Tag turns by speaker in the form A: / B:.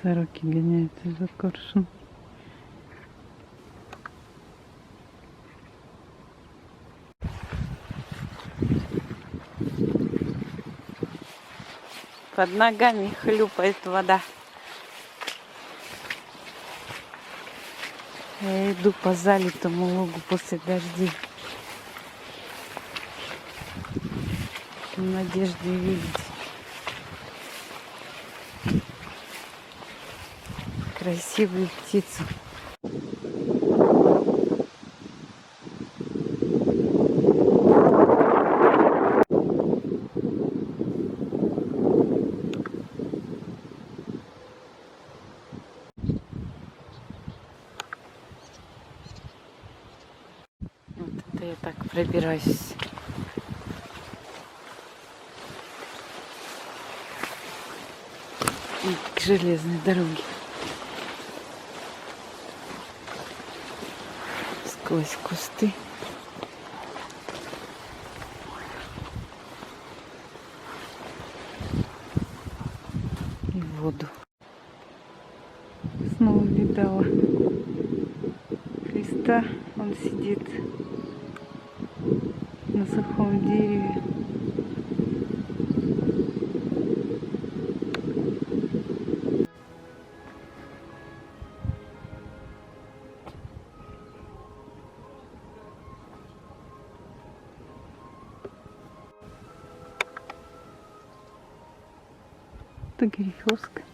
A: Сороки гоняются за коршун. Под ногами хлюпает вода. Я иду по залитому лугу после дождей. В надежде увидеть красивую птицу. Вот это я так пробираюсь. К железной дороге. Сквозь кусты. И воду. Снова видала Христа. Он сидит на сухом дереве. Это Греховская.